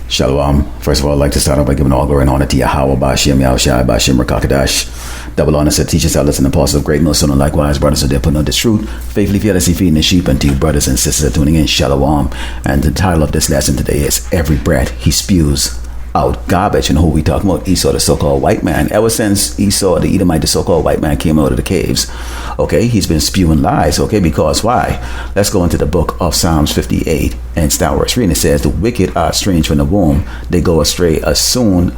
Shalom. First of all, I'd like to start off by giving all glory and honor to Yahweh, Bashim, Yahushai, Bashim, Rakakadash. Double honor to teachers, elders, and apostles of great millstone, and likewise, brothers, who dare put on this truth. Faithfully, fearlessly feeding the sheep, and to you, brothers and sisters, are tuning in. Shalom. And the title of this lesson today is Every Breath He Spews Out Garbage. And who we talking about? Esau, the so-called white man. Ever since Esau, the Edomite, the so-called white man, came out of the caves, okay, he's been spewing lies, okay, because why? Let's go into the book of Psalms 58 and start verse 3. And it says, the wicked are estranged from the womb. They go astray as soon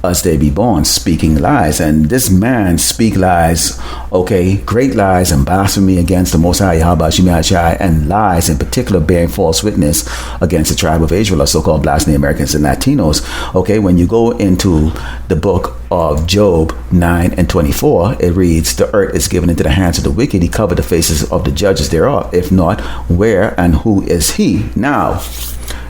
as they be born, speaking lies. And this man speak lies, okay, great lies and blasphemy against the Most High Yahweh Shemashai, and lies in particular bearing false witness against the tribe of Israel, or so-called blasphemy Americans and Latinos. Okay, when you go into the book of Job 9 and 24, it reads, the earth is given into the hands of the wicked. He covered the faces of the judges thereof. If not, where and who is he? Now,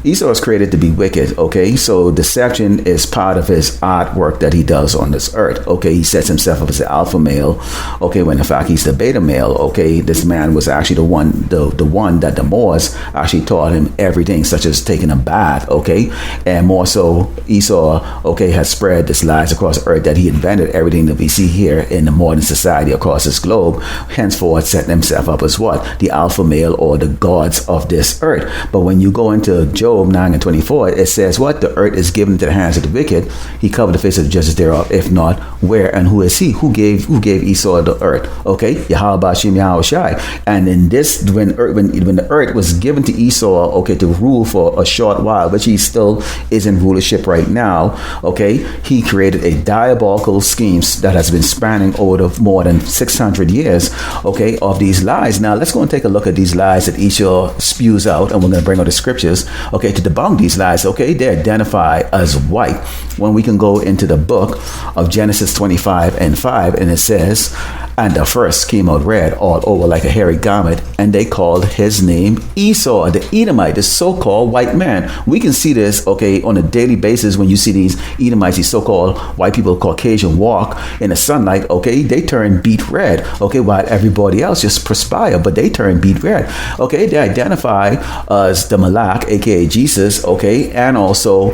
Esau is created to be wicked, okay? So deception is part of his artwork that he does on this earth, okay? He sets himself up as the alpha male, okay, when in fact he's the beta male, okay? This man was actually the one that the Moors actually taught him everything, such as taking a bath, okay? And more so, Esau, okay, has spread this lies across earth that he invented everything that we see here in the modern society across this globe, henceforth setting himself up as what? The alpha male, or the gods of this earth. But when you go into Job 9 and 24, it says what? The earth is given into the hands of the wicked. He covered the face of the judges thereof. If not, where and who is he? Who gave Esau the earth? Okay, Yahweh Bashim Yahushai. And in this, when the earth was given to Esau, okay, to rule for a short while, which he still is in rulership right now, okay, he created a diabolical schemes that has been spanning over more than 600 years, okay, of these lies. Now let's go and take a look at these lies that Esau spews out, and we're going to bring out the scriptures, okay, to debunk these lies. Okay, they identify as white. When we can go into the book of Genesis 25 and 5, and it says, and the first came out red all over like a hairy garment, and they called his name Esau, the Edomite, the so-called white man. We can see this, okay, on a daily basis when you see these Edomites, these so-called white people, Caucasian, walk in the sunlight, okay, they turn beet red, okay, while everybody else just perspire, but they turn beet red, okay. They identify as the Malak, aka Jesus, okay, and also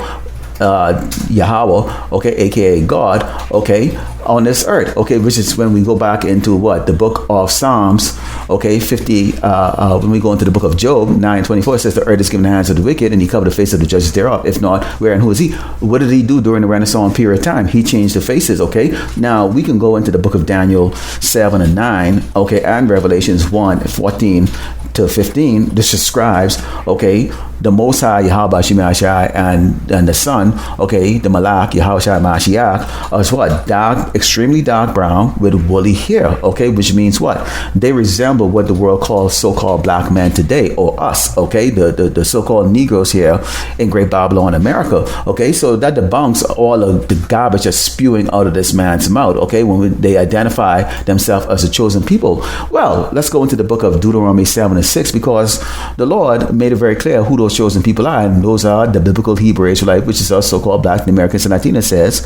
Yahweh, okay, aka God, okay, on this earth, okay, which is when we go back into what? The book of Psalms, okay, 50, when we go into the book of Job 9:24, it says the earth is given in the hands of the wicked, and he covered the face of the judges thereof. If not, where and who is he? What did he do during the Renaissance period of time? He changed the faces, okay. Now we can go into the book of Daniel 7 and 9, okay, and Revelations 1:14 to 15. This describes, okay, the Most High Yahweh Shemashai and the Son, okay, the Malak Yahushai Mashiach, as what? Dark, extremely dark brown with woolly hair, okay, which means what? They resemble what the world calls so-called black men today, or us, okay, the so-called Negroes here in Great Babylon, America, okay. So that debunks all of the garbage that's spewing out of this man's mouth, okay, when they identify themselves as a chosen people. Well, let's go into the book of Deuteronomy 7 and 6, because the Lord made it very clear who those chosen people are, and those are the biblical Hebrew Israelite, which is us so-called black Americans and Latinos. Says,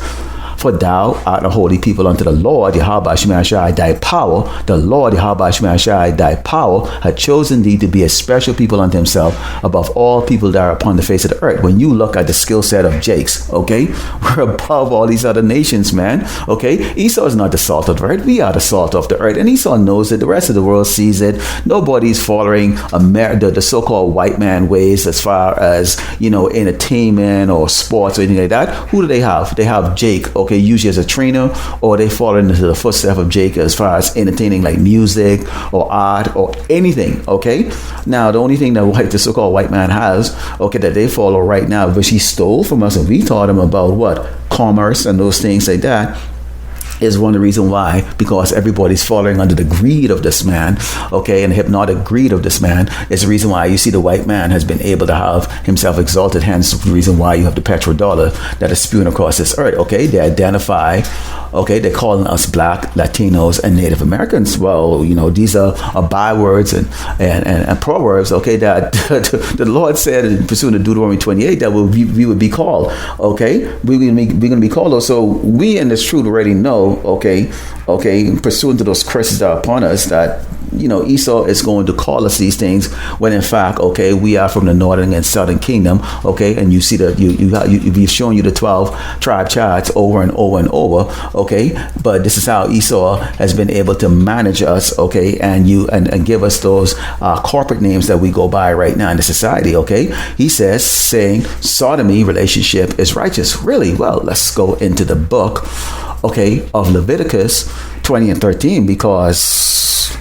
for thou art a holy people unto the Lord Yahweh Shemashai, thy power. The Lord Yahweh Shemashai, thy power, had chosen thee to be a special people unto himself above all people that are upon the face of the earth. When you look at the skill set of Jakes, okay, we're above all these other nations, man, okay. Esau is not the salt of the earth. We are the salt of the earth, and Esau knows it. The rest of the world sees it. Nobody's following the so-called white man ways as far as, you know, entertainment or sports or anything like that. Who do they have? They have Jake, okay, usually as a trainer, or they fall into the footsteps of Jake as far as entertaining, like music or art or anything, okay. Now the only thing that the so-called white man has, okay, that they follow right now, which he stole from us, and we taught him about what? Commerce and those things like that, is one of the reasons why, because everybody's falling under the greed of this man, okay, and the hypnotic greed of this man is the reason why you see the white man has been able to have himself exalted, hence the reason why you have the petrodollar that is spewing across this earth, okay. They identify, okay, they're calling us black, Latinos, and Native Americans. Well, you know, these are bywords and proverbs, okay, that the Lord said in pursuing of Deuteronomy 28 that we would be called, okay, we're going to be called those. So we in this truth already know pursuant to those curses that are upon us, that Esau is going to call us these things, when in fact, we are from the northern and southern kingdom, and you see that we've shown you the 12 tribe charts over and over and over, but this is how Esau has been able to manage us, and give us those corporate names that we go by right now in the society, He says, saying sodomy relationship is righteous. Really? Well, let's go into the book, of Leviticus 20 and 13, because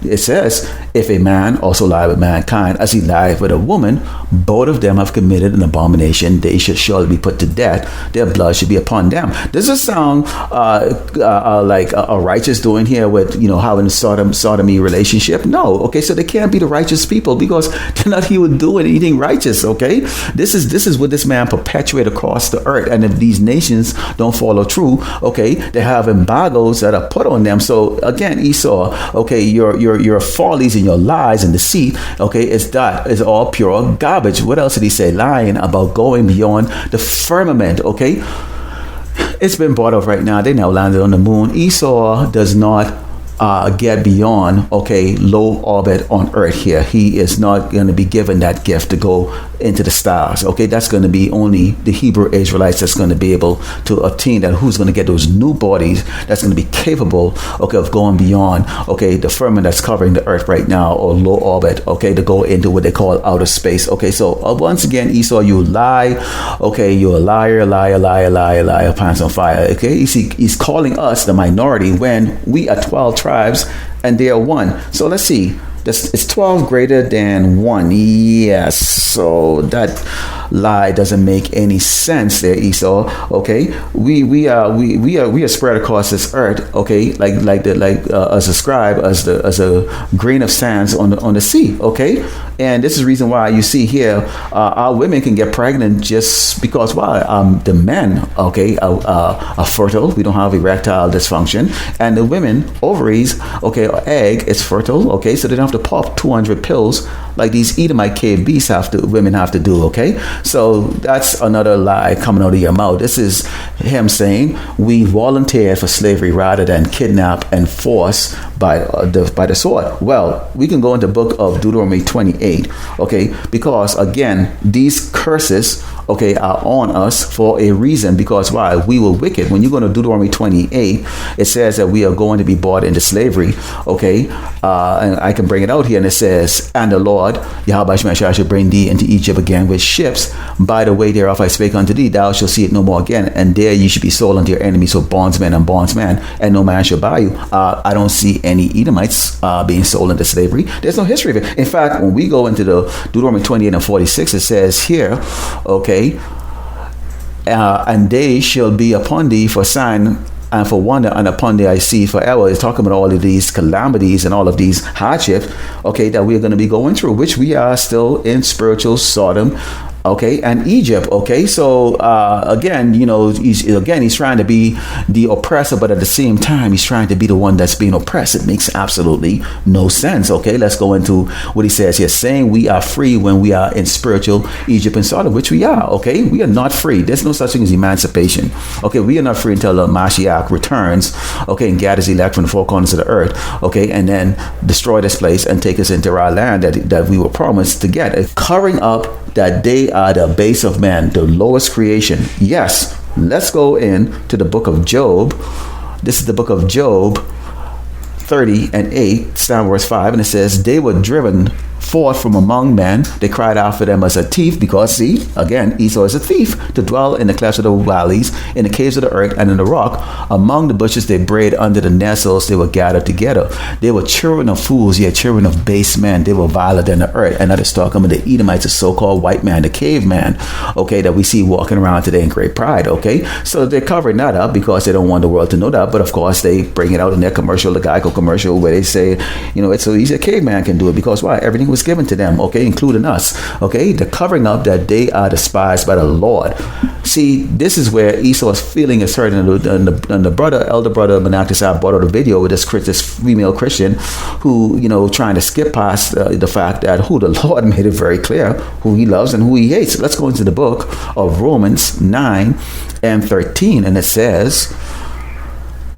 it says, if a man also lie with mankind as he lied with a woman, both of them have committed an abomination. They should surely be put to death. Their blood should be upon them. Does it sound like a righteous doing here with having a sodomy relationship? No. So they can't be the righteous people, because they're not even doing anything righteous. This is what this man perpetuated across the earth. And if these nations don't follow through, they have embargoes that are put on them. So again, Esau, your follies and your lies and deceit, is all pure garbage. What else did he say? Lying about going beyond the firmament. It's been brought up right now. They now landed on the moon. Esau does not get beyond low orbit on earth here. He is not going to be given that gift to go into the stars. That's going to be only the Hebrew Israelites that's going to be able to obtain that. Who's going to get those new bodies that's going to be capable of going beyond the firmament that's covering the earth right now, or low orbit, to go into what they call outer space. So once again, Esau, you lie. You're a liar, pants on fire. He's calling us the minority when we are 12 tribes and they are one. So let's see. It's 12 greater than 1. Yes. So that lie doesn't make any sense there, Esau. We are spread across this earth. As a scribe, as a grain of sands on the sea. And this is the reason why you see here our women can get pregnant just because the men are fertile. We don't have erectile dysfunction, and the women ovaries or egg is fertile. So they don't have to pop 200 pills like these Edomite cave beasts women have to do. So that's another lie coming out of your mouth. This is him saying we volunteered for slavery rather than kidnap and force by the sword. Well, we can go into the book of Deuteronomy 28, because again, these curses, are on us for a reason, because why? We were wicked. When you go to Deuteronomy 28, it says that we are going to be bought into slavery, and I can bring it out here, and it says, and the Lord, Yahweh Shemashah, shall bring thee into Egypt again with ships. By the way thereof I spake unto thee, thou shalt see it no more again, and there you should be sold unto your enemies, so bondsmen and bondsman, and no man shall buy you. I don't see any Edomites being sold into slavery. There's no history of it. In fact, when we go into the Deuteronomy 28 and 46, it says here, and they shall be upon thee for sign and for wonder, and upon thee I see forever. It's talking about all of these calamities and all of these hardships, that we are going to be going through, which we are still in spiritual Sodom, and Egypt. So again, he's trying to be the oppressor, but at the same time, he's trying to be the one that's being oppressed. It makes absolutely no sense. Let's go into what he says here, saying we are free when we are in spiritual Egypt and Sodom, which we are. We are not free. There's no such thing as emancipation. We are not free until the Mashiach returns, and gathers elect from the four corners of the earth, and then destroy this place and take us into our land that we were promised to get. Covering up that they are the base of man, the lowest creation. Yes, let's go into the book of Job. This is the book of Job 30 and 8, down verse 5, and it says, they were driven forth from among men. They cried out for them as a thief, because see, again, Esau is a thief, to dwell in the clefts of the valleys, in the caves of the earth, and in the rock. Among the bushes they brayed, under the nettles they were gathered together. They were children of fools, yet children of base men. They were viler than the earth. And that is talking about the Edomites, the so-called white man, the caveman, that we see walking around today in great pride. So they're covering that up because they don't want the world to know that. But of course, they bring it out in their commercial, the Geico commercial, where they say, it's so easy, a caveman can do it, because why? Everything was given to them, including us. The covering up that they are despised by the Lord. See, this is where Esau's feeling is hurt, and the elder brother Menachem brought out a video with this female Christian who, trying to skip past the fact that the Lord made it very clear who he loves and who he hates. Let's go into the book of Romans 9 and 13, and it says,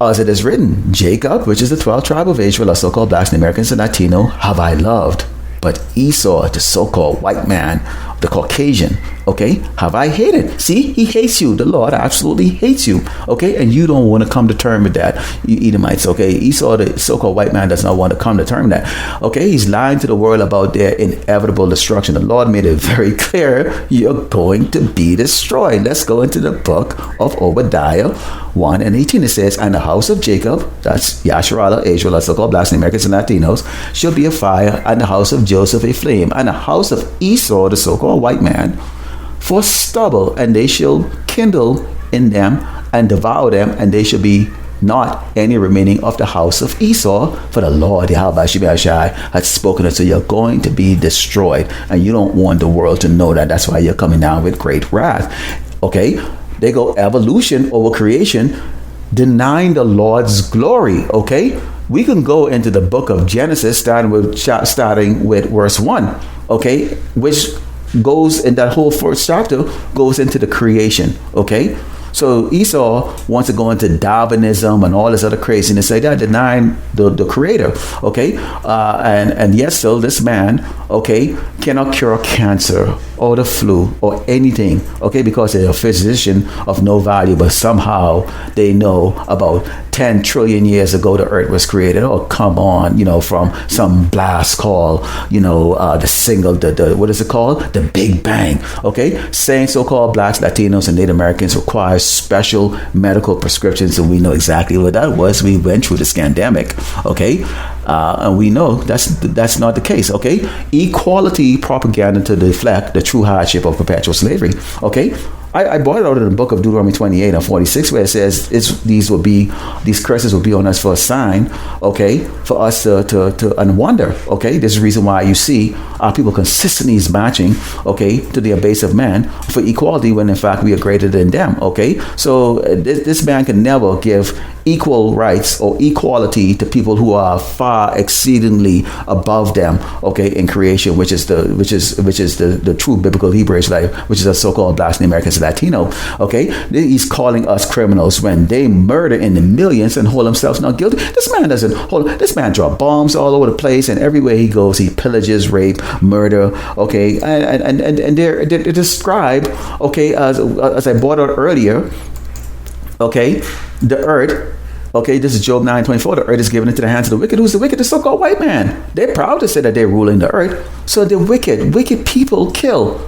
As it is written, Jacob, which is the 12th tribe of Israel, are so-called blacks and Americans and Latino, have I loved. But Esau, the so-called white man, the Caucasian, okay, have I hated. See, he hates you. The Lord absolutely hates you, okay, and you don't want to come to terms with that, you Edomites, okay. Esau, the so-called white man, does not want to come to terms with that, okay. He's lying to the world about their inevitable destruction. The Lord made it very clear, you're going to be destroyed. Let's go into the book of Obadiah 1 and 18. It says, and the house of Jacob, that's Yasharala, Israel, so-called blacks and Americans and Latinos, shall be a fire, and the house of Joseph a flame, and the house of Esau, the so-called white man, for stubble, and they shall kindle in them and devour them, and they shall be not any remaining of the house of Esau, for the Lord Yahweh Shai had spoken it. So you're going to be destroyed, and you don't want the world to know that. That's why you're coming down with great wrath. Okay, they go evolution over creation, denying the Lord's glory. Okay, we can go into the book of Genesis, starting with verse 1. Okay, which goes in that whole first chapter goes into the creation. Okay, so Esau wants to go into Darwinism and all this other craziness, say that denying the creator. Okay, and yet still this man, okay, cannot cure cancer or the flu or anything, okay, because they're a physician of no value, but somehow they know about 10 trillion years ago the earth was created. Oh, come on, from some blast called, the what is it called? The Big Bang. Okay, saying so-called blacks, Latinos, and Native Americans require special medical prescriptions, and we know exactly what that was. We went through this pandemic, okay, and we know that's not the case. Okay, equality propaganda to deflect the true hardship of perpetual slavery. Okay, I brought it out in the book of Deuteronomy 28 and 46, where it says these curses will be on us for a sign, okay, for us to and wonder. Okay, this is the reason why you see our people consistently is matching, okay, to the base of man for equality, when in fact we are greater than them. Okay, so this man can never give equal rights or equality to people who are far exceedingly above them, okay, in creation, which is the true biblical Hebrew Israelite, which is a so-called blacks and Americans, Latino. Okay, he's calling us criminals when they murder in the millions and hold themselves not guilty. This man doesn't hold. This man drop bombs all over the place, and everywhere he goes, he pillages, rape, murder. Okay, and they're described, okay, as I brought out earlier. Okay, the earth. Okay, this is Job 9:24. The earth is given into the hands of the wicked. Who's the wicked? The so-called white man. They're proud to say that they're ruling the earth. So the wicked people kill.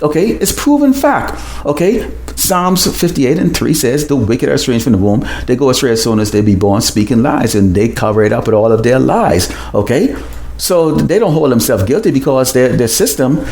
Okay, it's proven fact. Okay, Psalms 58:3 says, the wicked are estranged from the womb. They go astray as soon as they be born, speaking lies, and they cover it up with all of their lies. Okay, so they don't hold themselves guilty because their system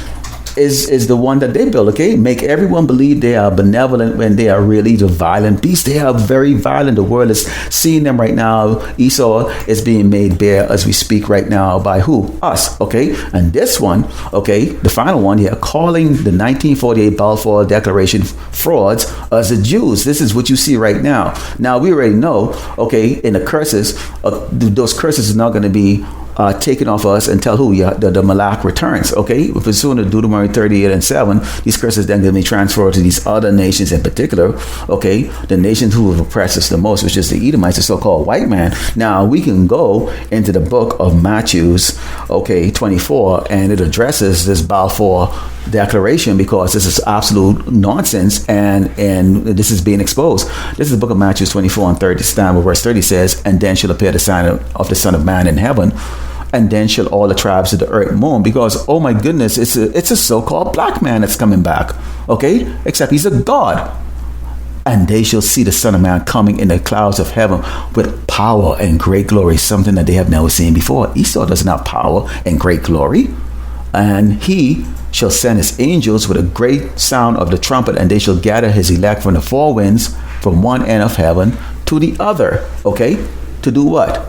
is the one that they build. Okay, make everyone believe they are benevolent when they are really the violent beasts. They are very violent. The world is seeing them right now. Esau is being made bare as we speak right now by who? Us. Okay, and this one, okay, the final one here, calling the 1948 Balfour Declaration frauds as the Jews. This is what you see right now. Now we already know, okay, in the curses, those curses are not going to be taken off us until the Malak returns. Okay, if it's soon to Deuteronomy 38:7, these curses then going to be transferred to these other nations in particular. Okay, the nations who have oppressed us the most, which is the Edomites, the so-called white man. Now we can go into the book of Matthew, okay, 24, and it addresses this Balfour Declaration, because this is absolute nonsense, and this is being exposed. This is the book of Matthew 24:30, starting with verse 30 says, and then shall appear the sign of the Son of Man in heaven, and then shall all the tribes of the earth mourn, because, oh my goodness, it's a so-called black man that's coming back. Okay, except he's a god. And they shall see the Son of Man coming in the clouds of heaven with power and great glory, something that they have never seen before. Esau doesn't have power and great glory, and he shall send his angels with a great sound of the trumpet, and they shall gather his elect from the four winds, from one end of heaven to the other. Okay, to do what?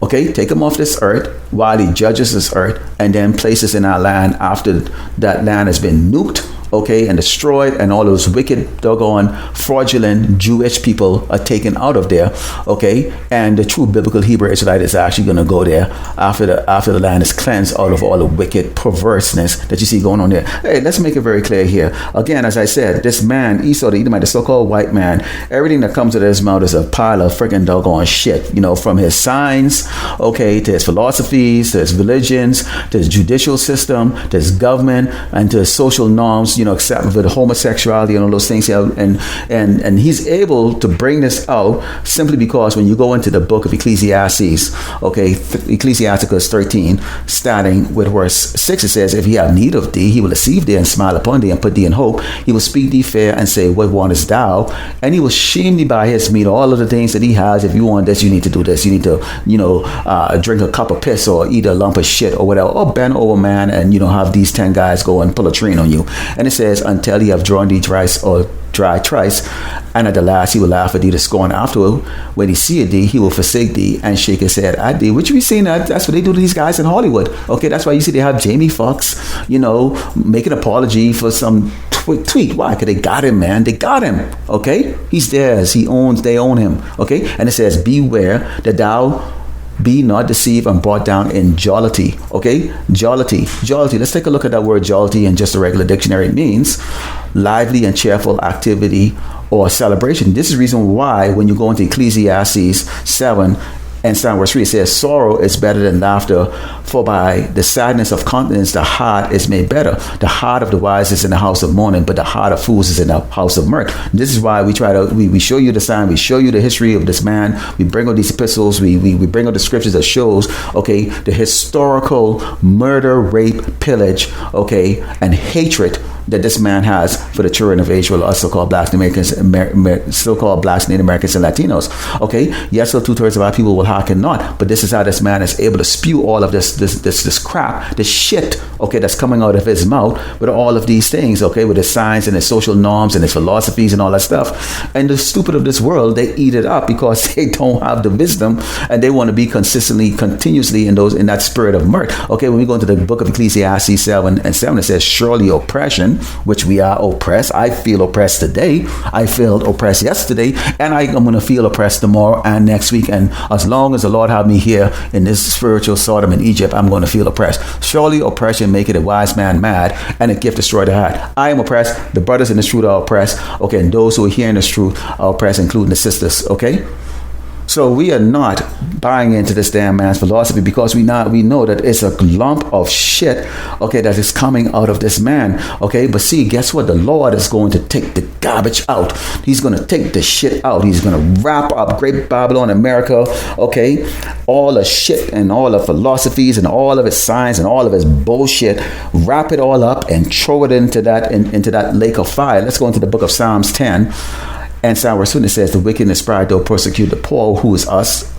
Okay, take him off this earth while he judges this earth, and then places in our land after that land has been nuked. okay, and destroyed, and all those wicked, doggone, fraudulent Jewish people are taken out of there, okay, and the true biblical Hebrew Israelite is actually going to go there after the land is cleansed out of all the wicked perverseness that you see going on there. Hey, let's make it very clear here. Again, as I said, this man, Esau, the Edomite, the so-called white man, everything that comes out of his mouth is a pile of freaking doggone shit, from his signs, okay, to his philosophies, to his religions, to his judicial system, to his government, and to his social norms, except for the homosexuality and all those things. And he's able to bring this out simply because when you go into the book of Ecclesiastes, okay, Ecclesiasticus 13, starting with verse 6, it says, if he have need of thee, he will receive thee and smile upon thee and put thee in hope. He will speak thee fair and say, what wantest thou? And he will shame thee by his meat, all of the things that he has. If you want this, you need to do this. You need to, drink a cup of piss or eat a lump of shit or whatever, or bend over, man, and, have these 10 guys go and pull a train on you. And it says, until he have drawn thee thrice or dry thrice, and at the last he will laugh at thee to scorn afterward. When he seeth thee, he will forsake thee and shake his head at thee. Which we seen that's what they do to these guys in Hollywood. Okay, that's why you see they have Jamie Foxx, make an apology for some tweet. Why? Because they got him, man. They got him. Okay, he's theirs. They own him. Okay, and it says, beware that thou be not deceived and brought down in jollity. Okay, jollity. Let's take a look at that word jollity in just a regular dictionary. It means lively and cheerful activity or celebration. This is the reason why when you go into Ecclesiastes 7 and verse 3, it says, sorrow is better than laughter, for by the sadness of countenance the heart is made better. The heart of the wise is in the house of mourning, but the heart of fools is in the house of mirth. This is why we show you the sign, we show you the history of this man, we bring out these epistles, we bring out the scriptures that shows, okay, the historical murder, rape, pillage, okay, and hatred that this man has for the children of Israel, us so-called blacks, so-called blacks, Native Americans, and Latinos. Okay, yes, so 2/3 of our people will hearken not, but this is how this man is able to spew all of this crap, this shit, okay, that's coming out of his mouth with all of these things, okay, with his signs and his social norms and his philosophies and all that stuff. And the stupid of this world, they eat it up because they don't have the wisdom and they want to be continuously in that spirit of mirth. Okay, when we go into the book of Ecclesiastes 7 and 7, it says, surely oppression, which we are oppressed. I feel oppressed today. I felt oppressed yesterday, and I'm going to feel oppressed tomorrow and next week. And as long as the Lord have me here in this spiritual Sodom in Egypt, I'm going to feel oppressed. Surely oppression maketh a wise man mad, and a gift destroy the heart. I am oppressed. The brothers in this truth are oppressed. Okay, and those who are hearing this truth are oppressed, including the sisters. Okay. So we are not buying into this damn man's philosophy because we know that it's a lump of shit, okay, that is coming out of this man, okay. But see, guess what? The Lord is going to take the garbage out. He's going to take the shit out. He's going to wrap up Great Babylon, America, okay, all the shit and all the philosophies and all of its science and all of its bullshit. Wrap it all up and throw it into that lake of fire. Let's go into the book of Psalms 10. And Psalm verse 20 says, the wicked and the pride don't persecute the poor, who is us.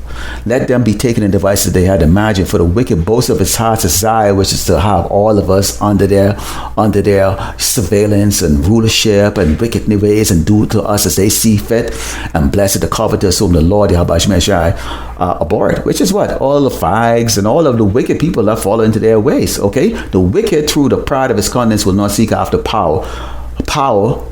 Let them be taken in devices they had imagined. For the wicked boast of his heart's desire, which is to have all of us under their surveillance and rulership and wicked ways, and do to us as they see fit. And blessed the covetous whom the Lord Yahweh abhorred. Which is what? All the fags and all of the wicked people that fall into their ways. Okay? The wicked, through the pride of his countenance, will not seek after power.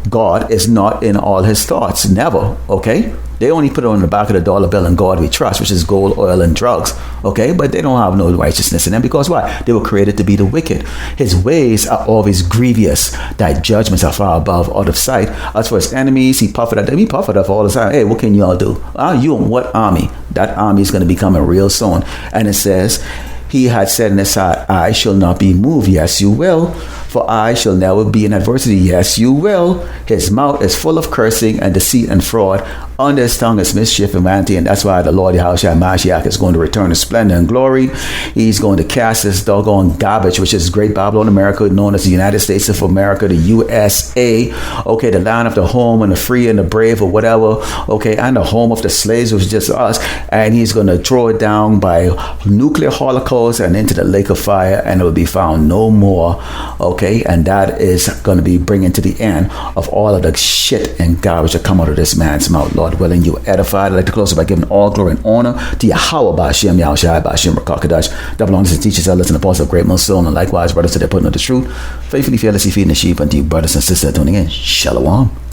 God is not in all his thoughts. Never. Okay? They only put it on the back of the dollar bill, and God we trust, which is gold, oil, and drugs. Okay? But they don't have no righteousness in them, because why? They were created to be the wicked. His ways are always grievous. Thy judgments are far above, out of sight. As for his enemies, he puffed at them. He puffed up all the time. Hey, what can y'all do? You and what army? That army is going to be coming real soon. And it says, he had said in his heart, I shall not be moved. Yes, you will. For I shall never be in adversity. Yes, you will. His mouth is full of cursing and deceit and fraud. Under his tongue is mischief and vanity. And that's why the Lord Yahushua Mashiach is going to return in splendor and glory. He's going to cast this doggone garbage, which is Great Babylon, America, known as the United States of America, the USA. Okay, the land of the home and the free and the brave, or whatever. Okay, and the home of the slaves, which is just us. And he's going to throw it down by nuclear holocaust and into the lake of fire, and it will be found no more. Okay. Okay, and that is going to be bringing to the end of all of the shit and garbage that come out of this man's mouth. Lord willing, you edified. I'd like to close it by giving all glory and honor to Yahweh Ba'Shem Yahushai Ba'Shem Rakakadash. Double honors and teachers, elders, and apostles of great millstone, and likewise brothers that are putting on the truth, faithfully, fearlessly feeding the sheep, unto you brothers and sisters tuning in. Shalom.